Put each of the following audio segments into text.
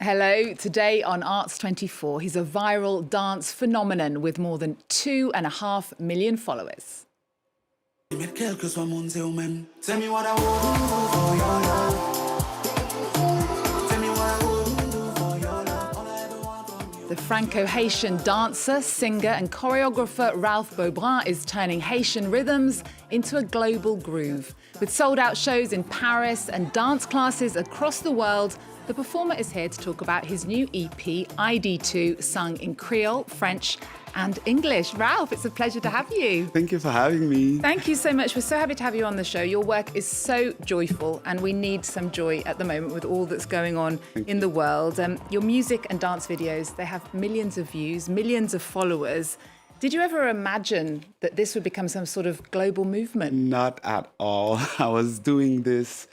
Hello. Today on Arts 24, he's a viral dance phenomenon with more than 2.5 million followers. The Franco-Haitian dancer, singer and choreographer Ralph Beaubrun is turning Haitian rhythms into a global groove. With sold-out shows in Paris and dance classes across the world, the performer is here to talk about his new EP, ID2, sung in Creole, French and English. Ralph, it's a pleasure to have you. Thank you for having me. Thank you so much. We're so happy to have you on the show. Your work is so joyful, and we need some joy at the moment with all that's going on in the world. Your music and dance videos, they have millions of views, millions of followers. Did you ever imagine that this would become some sort of global movement? Not at all. I was doing this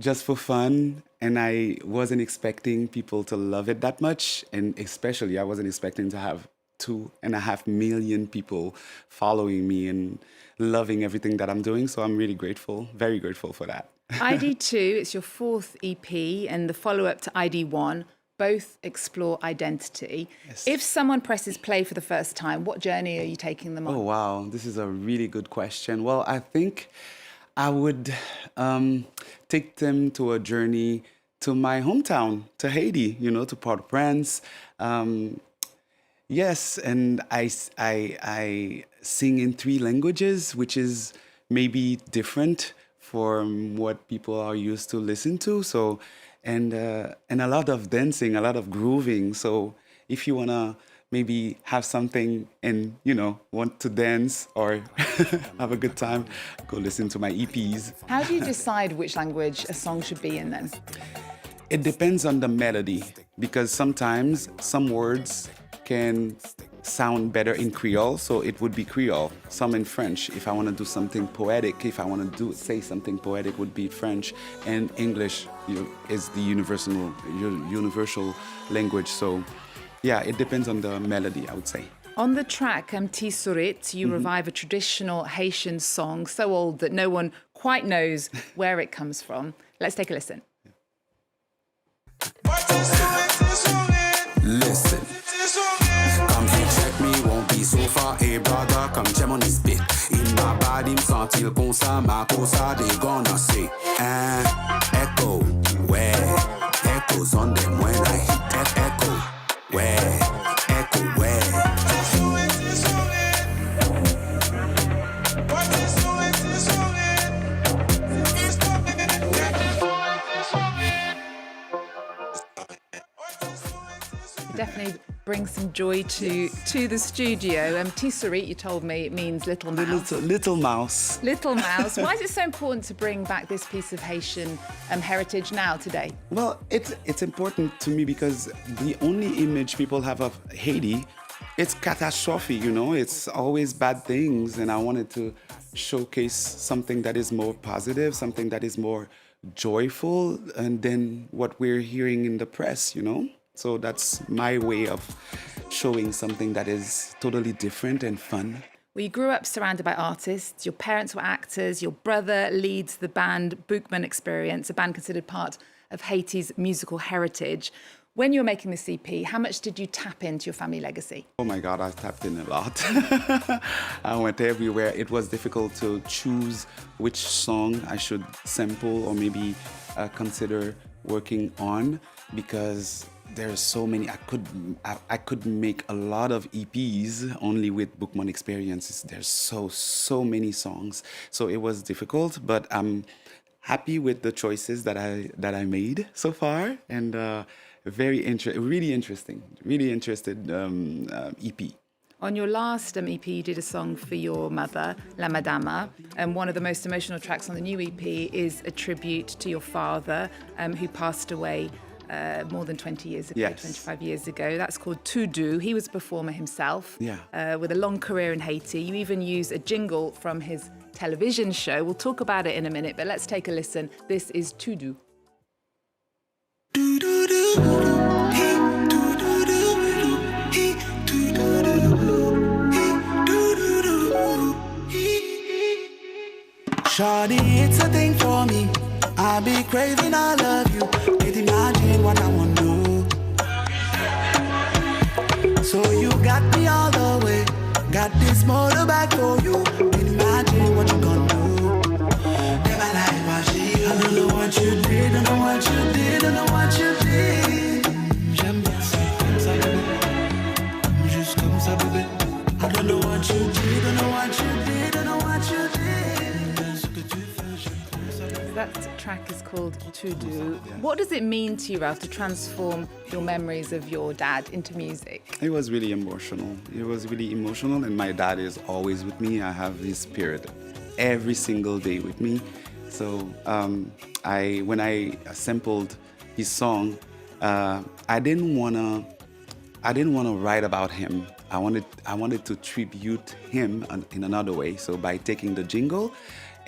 just for fun, and I wasn't expecting people to love it that much. And especially, I wasn't expecting to have 2.5 million people following me and loving everything that I'm doing. So I'm really grateful, very grateful for that. ID2, it's your fourth EP, and the follow-up to ID1, both explore identity. Yes. If someone presses play for the first time, what journey are you taking them on? Oh, wow. This is a really good question. Well, I think I would take them to a journey to my hometown, to Haiti, to Port-au-Prince. Yes, and I sing in 3 languages, which is maybe different from what people are used to listen to. So, and a lot of dancing, a lot of grooving. So if you wanna maybe have something and want to dance or have a good time, go listen to my EPs. How do you decide which language a song should be in then? It depends on the melody, because sometimes some words can sound better in Creole, so it would be Creole. Some in French. If I want to do something poetic, if I want to say something poetic, would be French. And English is the universal language. So, yeah, it depends on the melody, I would say. On the track, Tisurit, you revive a traditional Haitian song so old that no one quite knows where it comes from. Let's take a listen. Listen, come to check me, won't be so far, hey brother, come check on this bit. In my body, m'sentil comme ça, ma cosa, they gonna say, echo, where, echoes on them when I hit that echo, where, echo, where. Definitely brings some joy to the studio. Tisurit, you told me, it means little mouse. Little mouse. Little mouse. Why is it so important to bring back this piece of Haitian heritage now, today? Well, it's important to me because the only image people have of Haiti, it's catastrophe, it's always bad things. And I wanted to showcase something that is more positive, something that is more joyful, and then what we're hearing in the press, So that's my way of showing something that is totally different and fun. Well, you grew up surrounded by artists. Your parents were actors. Your brother leads the band Boukman Eksperyans, a band considered part of Haiti's musical heritage. When you were making this EP, how much did you tap into your family legacy? Oh my God, I tapped in a lot. I went everywhere. It was difficult to choose which song I should sample or maybe consider working on, because there's so many. I could make a lot of EPs only with Boukman Eksperyans. There's so many songs, so it was difficult. But I'm happy with the choices that I made so far, and really interested EP. On your last EP, you did a song for your mother, La Madama, and one of the most emotional tracks on the new EP is a tribute to your father, who passed away more than 20 years ago, yes. 25 years ago. That's called Tudu. He was a performer himself, with a long career in Haiti. You even use a jingle from his television show. We'll talk about it in a minute, but let's take a listen. This is Tudu. Shawty, it's a thing for me. I be craving, I love you. Can't imagine what I want to do. So you got me all the way. Got this motorbike for you. Imagine what you gonna do. Never like my shit. I don't know what you did, don't know what you did, don't know what you did. J'aime bien ça, comme ça, bébé. Juste comme ça, bébé. I don't know what you did, don't know what you did, don't know what you did. Ce que tu fais, j'aime comme ça, bébé. That track is called To Do. What does it mean to you, Ralph, to transform your memories of your dad into music? It was really emotional. It was really emotional, and my dad is always with me. I have his spirit every single day with me. So when I sampled his song, I didn't wanna write about him. I wanted to tribute him in another way. So by taking the jingle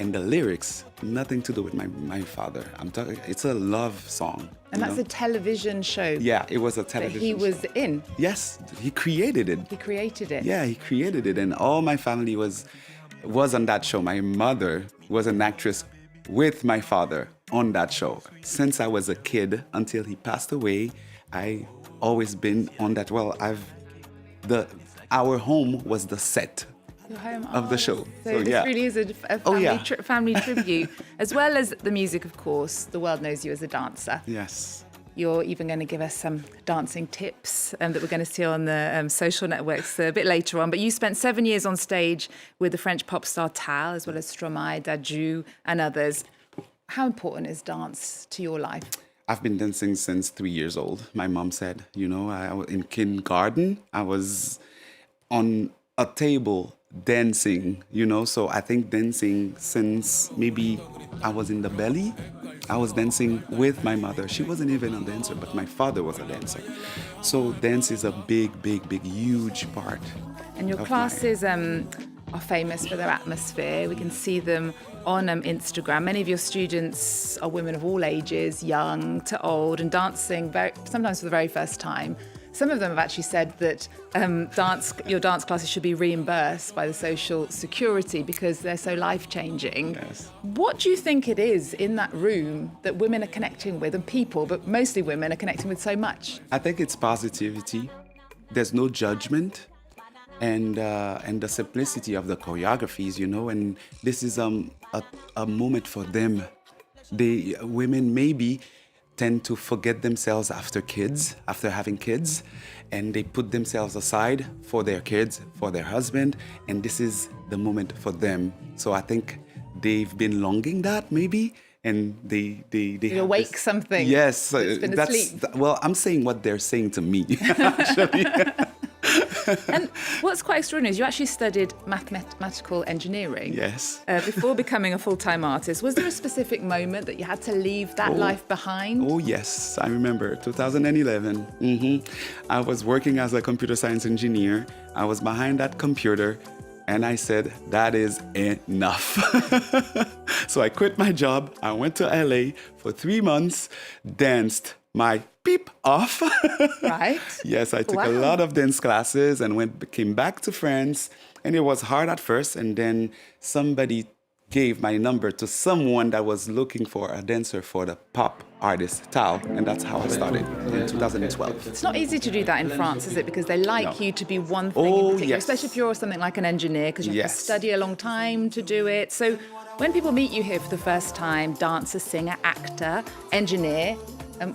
and the lyrics, nothing to do with my father. It's a love song. And that's a television show. Yeah, it was a That television he show. was in. Yes, he created it. He created it. Yeah, he created it, and all my family was on that show. My mother was an actress with my father on that show. Since I was a kid until he passed away, I always been on that. Well, our home was the set Your home of the show. So this yeah. really is a Oh, family, yeah. family tribute. As well as the music, of course, the world knows you as a dancer. Yes. You're even going to give us some dancing tips that we're going to see on the social networks a bit later on. But you spent 7 years on stage with the French pop star Tal, as well as Stromae, Dadju, and others. How important is dance to your life? I've been dancing since 3 years old. My mom said, I was in kindergarten. I was on a table dancing, so I think dancing since maybe I was in the belly. I was dancing with my mother. She wasn't even a dancer, but my father was a dancer. So dance is a big, huge part. And your classes are famous for their atmosphere. We can see them on Instagram. Many of your students are women of all ages, young to old, and dancing sometimes for the very first time. Some of them have actually said that your dance classes should be reimbursed by the Social Security because they're so life-changing. Yes. What do you think it is in that room that women are connecting with, and people, but mostly women, are connecting with so much? I think it's positivity. There's no judgment, and the simplicity of the choreographies, and this is a moment for them. Women maybe tend to forget themselves after having kids, and they put themselves aside for their kids, for their husband, and this is the moment for them. So I think they've been longing that maybe, and they awake something. Yes, that's been asleep. Well, I'm saying what they're saying to me, actually. And what's quite extraordinary is you actually studied mathematical engineering. Yes. Before becoming a full-time artist. Was there a specific moment that you had to leave that life behind? Oh, yes. I remember 2011. I was working as a computer science engineer. I was behind that computer, and I said, that is enough. So I quit my job. I went to LA for 3 months, danced my beep off. Right. Yes, I took a lot of dance classes and came back to France. And it was hard at first. And then somebody gave my number to someone that was looking for a dancer for the pop artist Tal. And that's how I started in 2012. It's not easy to do that in France, is it? Because they like you to be one thing in particular, Yes. especially if you're something like an engineer, because you have to Yes. study a long time to do it. So when people meet you here for the first time, dancer, singer, actor, engineer,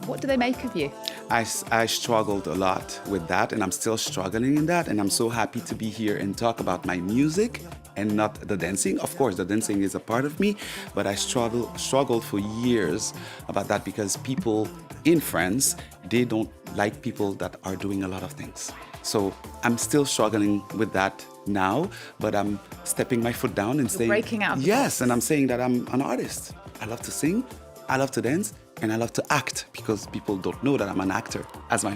what do they make of you? I struggled a lot with that, and I'm still struggling in that. And I'm so happy to be here and talk about my music and not the dancing. Of course, the dancing is a part of me, but I struggled for years about that because people in France, they don't like people that are doing a lot of things. So I'm still struggling with that now, but I'm stepping my foot down and saying, breaking out of the yes, and I'm saying that I'm an artist. I love to sing, I love to dance, and I love to act because people don't know that I'm an actor,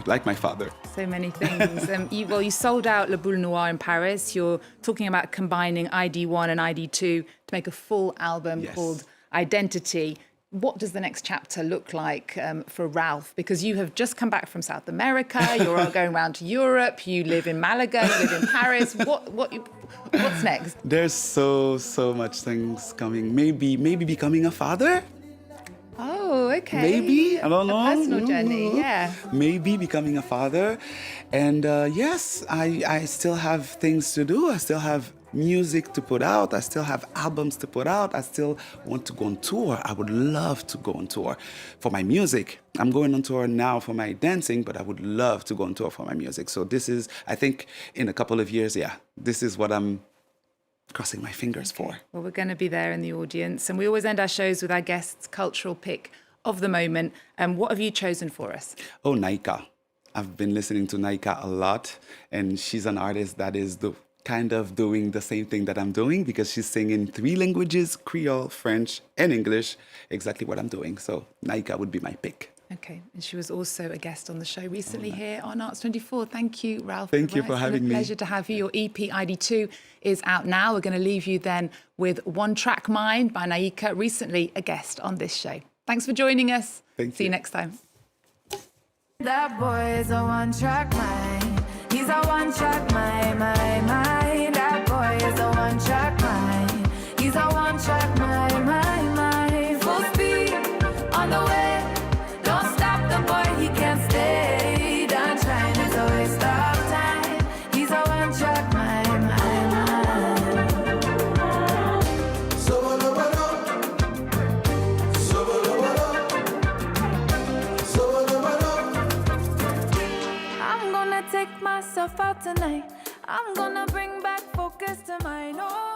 like my father. So many things. You sold out Le Boule Noire in Paris. You're talking about combining ID1 and ID2 to make a full album called Identity. What does the next chapter look like for Ralph? Because you have just come back from South America. You're all going around to Europe. You live in Malaga. You live in Paris. What's next? There's so much things coming. Maybe becoming a father. Oh, okay. Maybe, I don't know. A personal journey, yeah. Maybe becoming a father. And yes, I still have things to do. I still have music to put out. I still have albums to put out. I still want to go on tour. I would love to go on tour for my music. I'm going on tour now for my dancing, but I would love to go on tour for my music. So this is, I think, in a couple of years, yeah, this is what I'm crossing my fingers for. Well, we're going to be there in the audience. And we always end our shows with our guests' cultural pick of the moment. And what have you chosen for us? Oh, Naika. I've been listening to Naika a lot. And she's an artist that is kind of doing the same thing that I'm doing, because she's singing 3 languages, Creole, French, and English, exactly what I'm doing. So Naika would be my pick. Okay, and she was also a guest on the show recently here on Arts 24. Thank you, Ralph. Thank you for having me. It's been a pleasure to have you. Your EP, ID2, is out now. We're going to leave you then with One Track Mind by Naika, recently a guest on this show. Thanks for joining us. Thank See you you next time. That boy is a one-track mind. He's a one-track mind. That boy is a one-track mind. He's a one-track mind. Full speed on the way. Don't stop the boy, he can't stay. Done trying is a waste of time. He's a one-track mind. I'm gonna take myself out tonight. I'm gonna bring back focus to mine. Oh.